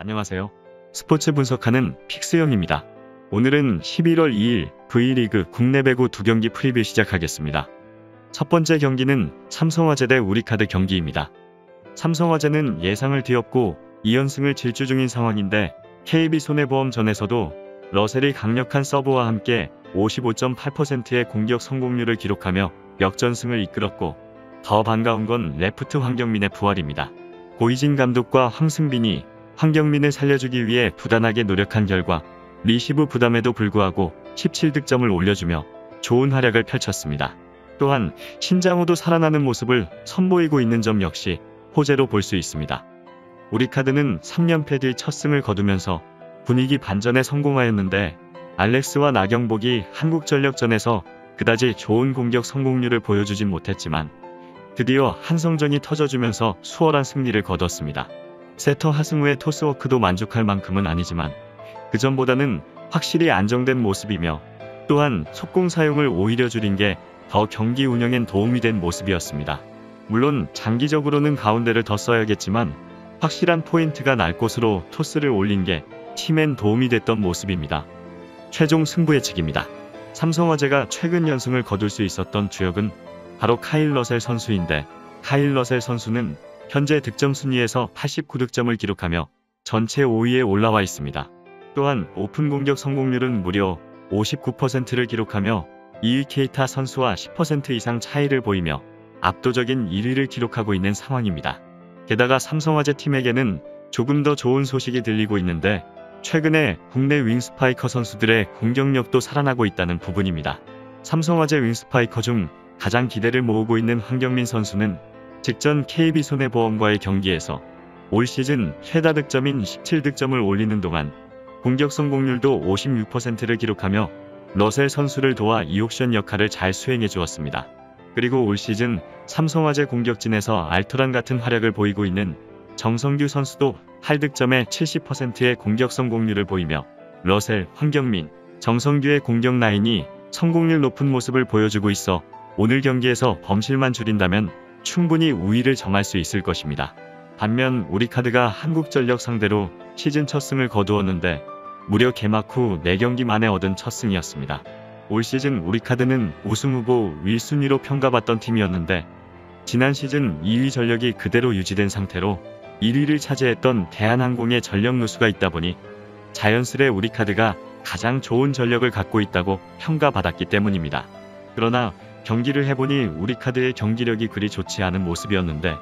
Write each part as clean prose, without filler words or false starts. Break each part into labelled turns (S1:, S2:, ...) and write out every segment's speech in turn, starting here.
S1: 안녕하세요. 스포츠 분석하는 픽스형입니다. 오늘은 11월 2일 V리그 국내 배구 2경기 프리뷰 시작하겠습니다. 첫 번째 경기는 삼성화재 대 우리카드 경기입니다. 삼성화재는 예상을 뒤엎고 2연승을 질주 중인 상황인데 KB손해보험전에서도 러셀이 강력한 서브와 함께 55.8%의 공격 성공률을 기록하며 역전승을 이끌었고, 더 반가운 건 레프트 황경민의 부활입니다. 고이진 감독과 황승빈이 황경민을 살려주기 위해 부단하게 노력한 결과 리시브 부담에도 불구하고 17득점을 올려주며 좋은 활약을 펼쳤습니다. 또한 신장호도 살아나는 모습을 선보이고 있는 점 역시 호재로 볼 수 있습니다. 우리카드는 3연패 뒤 첫 승을 거두면서 분위기 반전에 성공하였는데, 알렉스와 나경복이 한국전력전에서 그다지 좋은 공격 성공률을 보여주진 못했지만 드디어 한성전이 터져주면서 수월한 승리를 거뒀습니다. 세터 하승우의 토스워크도 만족할 만큼은 아니지만 그전보다는 확실히 안정된 모습이며, 또한 속공 사용을 오히려 줄인 게 더 경기 운영엔 도움이 된 모습이었습니다. 물론 장기적으로는 가운데를 더 써야겠지만 확실한 포인트가 날 곳으로 토스를 올린 게 팀엔 도움이 됐던 모습입니다. 최종 승부 예측입니다. 삼성화재가 최근 연승을 거둘 수 있었던 주역은 바로 카일 러셀 선수인데, 카일 러셀 선수는 현재 득점 순위에서 89득점을 기록하며 전체 5위에 올라와 있습니다. 또한 오픈 공격 성공률은 무려 59%를 기록하며 2위 케이타 선수와 10% 이상 차이를 보이며 압도적인 1위를 기록하고 있는 상황입니다. 게다가 삼성화재 팀에게는 조금 더 좋은 소식이 들리고 있는데, 최근에 국내 윙스파이커 선수들의 공격력도 살아나고 있다는 부분입니다. 삼성화재 윙스파이커 중 가장 기대를 모으고 있는 황경민 선수는 직전 KB손해보험과의 경기에서 올 시즌 최다 득점인 17득점을 올리는 동안 공격 성공률도 56%를 기록하며 러셀 선수를 도와 이옥션 역할을 잘 수행해 주었습니다. 그리고 올 시즌 삼성화재 공격진에서 알토란 같은 활약을 보이고 있는 정성규 선수도 8득점에 70%의 공격 성공률을 보이며 러셀, 황경민, 정성규의 공격 라인이 성공률 높은 모습을 보여주고 있어 오늘 경기에서 범실만 줄인다면 충분히 우위를 점할 수 있을 것입니다. 반면 우리카드가 한국전력 상대로 시즌 첫 승을 거두었는데 무려 개막 후 4경기 만에 얻은 첫 승이었습니다. 올 시즌 우리카드는 우승 후보 1순위로 평가받던 팀이었는데, 지난 시즌 2위 전력이 그대로 유지된 상태로 1위를 차지했던 대한항공의 전력 누수가 있다 보니 자연스레 우리카드가 가장 좋은 전력을 갖고 있다고 평가받았기 때문입니다. 그러나 경기를 해보니 우리카드의 경기력이 그리 좋지 않은 모습이었는데,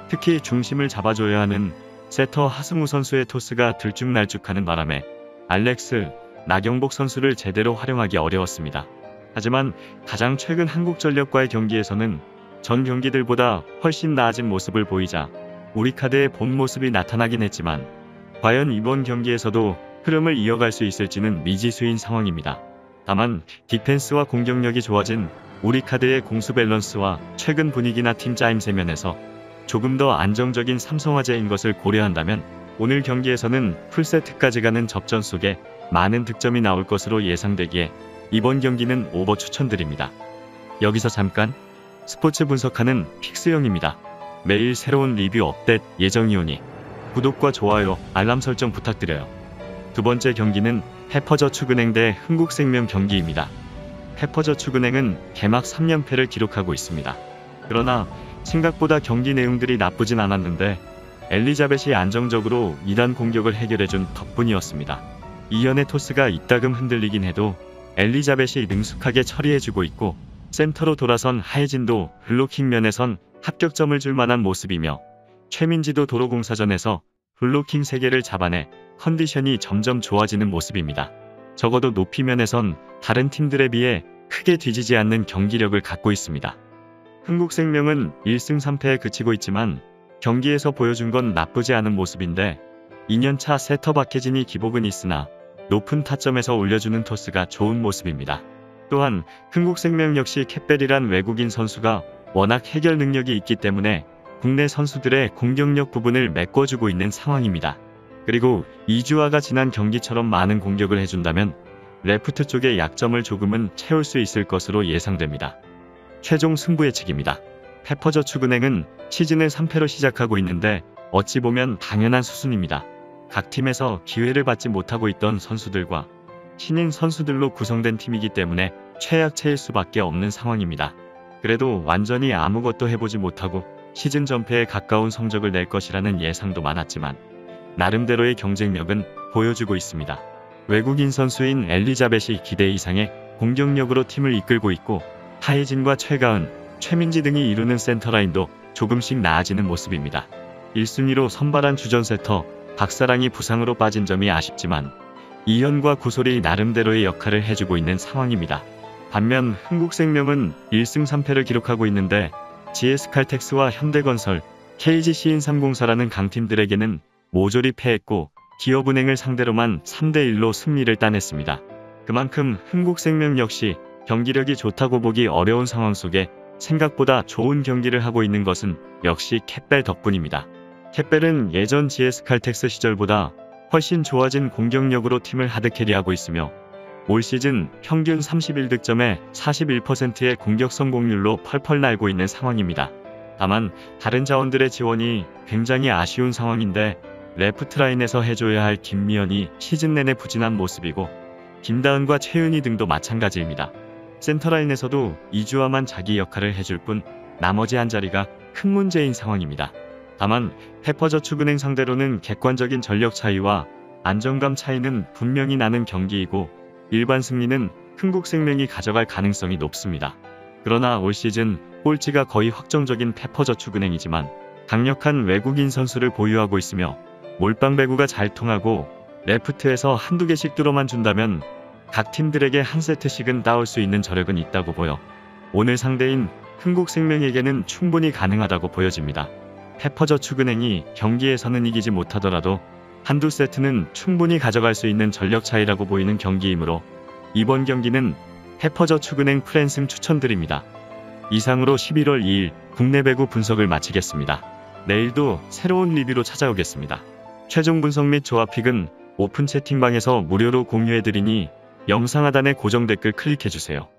S1: 특히 중심을 잡아줘야 하는 세터 하승우 선수의 토스가 들쭉날쭉하는 바람에 알렉스, 나경복 선수를 제대로 활용하기 어려웠습니다. 하지만 가장 최근 한국전력과의 경기에서는 전 경기들보다 훨씬 나아진 모습을 보이자 우리카드의 본 모습이 나타나긴 했지만, 과연 이번 경기에서도 흐름을 이어갈 수 있을지는 미지수인 상황입니다. 다만 디펜스와 공격력이 좋아진 우리카드의 공수 밸런스와 최근 분위기나 팀 짜임새 면에서 조금 더 안정적인 삼성화재인 것을 고려한다면 오늘 경기에서는 풀세트까지 가는 접전 속에 많은 득점이 나올 것으로 예상되기에 이번 경기는 오버 추천드립니다. 여기서 잠깐, 스포츠 분석하는 픽스형입니다. 매일 새로운 리뷰 업데이트 예정이오니 구독과 좋아요, 알람 설정 부탁드려요. 두 번째 경기는 페퍼저축은행 대 흥국생명 경기입니다. 페퍼저축은행은 개막 3연패를 기록하고 있습니다. 그러나 생각보다 경기 내용들이 나쁘진 않았는데 엘리자벳이 안정적으로 2단 공격을 해결해준 덕분이었습니다. 이연의 토스가 이따금 흔들리긴 해도 엘리자벳이 능숙하게 처리해주고 있고, 센터로 돌아선 하예진도 블로킹 면에선 합격점을 줄 만한 모습이며, 최민지도 도로공사전에서 블로킹 3개를 잡아내 컨디션이 점점 좋아지는 모습입니다. 적어도 높이 면에선 다른 팀들에 비해 크게 뒤지지 않는 경기력을 갖고 있습니다. 흥국생명은 1승 3패에 그치고 있지만 경기에서 보여준 건 나쁘지 않은 모습인데, 2년차 세터 박혜진이 기복은 있으나 높은 타점에서 올려주는 토스가 좋은 모습입니다. 또한 흥국생명 역시 캣벨이란 외국인 선수가 워낙 해결 능력이 있기 때문에 국내 선수들의 공격력 부분을 메꿔주고 있는 상황입니다. 그리고 이주아가 지난 경기처럼 많은 공격을 해준다면 레프트 쪽의 약점을 조금은 채울 수 있을 것으로 예상됩니다. 최종 승부 예측입니다. 페퍼저축은행은 시즌을 3패로 시작하고 있는데 어찌 보면 당연한 수순입니다. 각 팀에서 기회를 받지 못하고 있던 선수들과 신인 선수들로 구성된 팀이기 때문에 최약체일 수밖에 없는 상황입니다. 그래도 완전히 아무것도 해보지 못하고 시즌 전패에 가까운 성적을 낼 것이라는 예상도 많았지만 나름대로의 경쟁력은 보여주고 있습니다. 외국인 선수인 엘리자벳이 기대 이상의 공격력으로 팀을 이끌고 있고 하예진과 최가은, 최민지 등이 이루는 센터라인도 조금씩 나아지는 모습입니다. 1순위로 선발한 주전세터 박사랑이 부상으로 빠진 점이 아쉽지만 이현과 구솔이 나름대로의 역할을 해주고 있는 상황입니다. 반면 흥국생명은 1승 3패를 기록하고 있는데 GS칼텍스와 현대건설, KGC인304라는 강팀들에게는 모조리 패했고 기업은행을 상대로만 3대1로 승리를 따냈습니다. 그만큼 흥국생명 역시 경기력이 좋다고 보기 어려운 상황 속에 생각보다 좋은 경기를 하고 있는 것은 역시 캣벨 덕분입니다. 캣벨은 예전 GS칼텍스 시절보다 훨씬 좋아진 공격력으로 팀을 하드캐리하고 있으며 올 시즌 평균 31득점에 41%의 공격 성공률로 펄펄 날고 있는 상황입니다. 다만 다른 자원들의 지원이 굉장히 아쉬운 상황인데 레프트라인에서 해줘야 할 김미연이 시즌 내내 부진한 모습이고 김다은과 최은희 등도 마찬가지입니다. 센터라인에서도 이주아만 자기 역할을 해줄 뿐 나머지 한 자리가 큰 문제인 상황입니다. 다만 페퍼저축은행 상대로는 객관적인 전력 차이와 안정감 차이는 분명히 나는 경기이고 일반 승리는 흥국생명이 가져갈 가능성이 높습니다. 그러나 올 시즌 꼴찌가 거의 확정적인 페퍼저축은행이지만 강력한 외국인 선수를 보유하고 있으며 몰빵 배구가 잘 통하고 레프트에서 한두 개씩 뚫어만 준다면 각 팀들에게 한 세트씩은 따올 수 있는 저력은 있다고 보여 오늘 상대인 흥국생명에게는 충분히 가능하다고 보여집니다. 페퍼저축은행이 경기에서는 이기지 못하더라도 한두 세트는 충분히 가져갈 수 있는 전력 차이라고 보이는 경기이므로 이번 경기는 페퍼저축은행 프랜승 추천드립니다. 이상으로 11월 2일 국내 배구 분석을 마치겠습니다. 내일도 새로운 리뷰로 찾아오겠습니다. 최종 분석 및 조합픽은 오픈 채팅방에서 무료로 공유해드리니 영상 하단의 고정 댓글 클릭해주세요.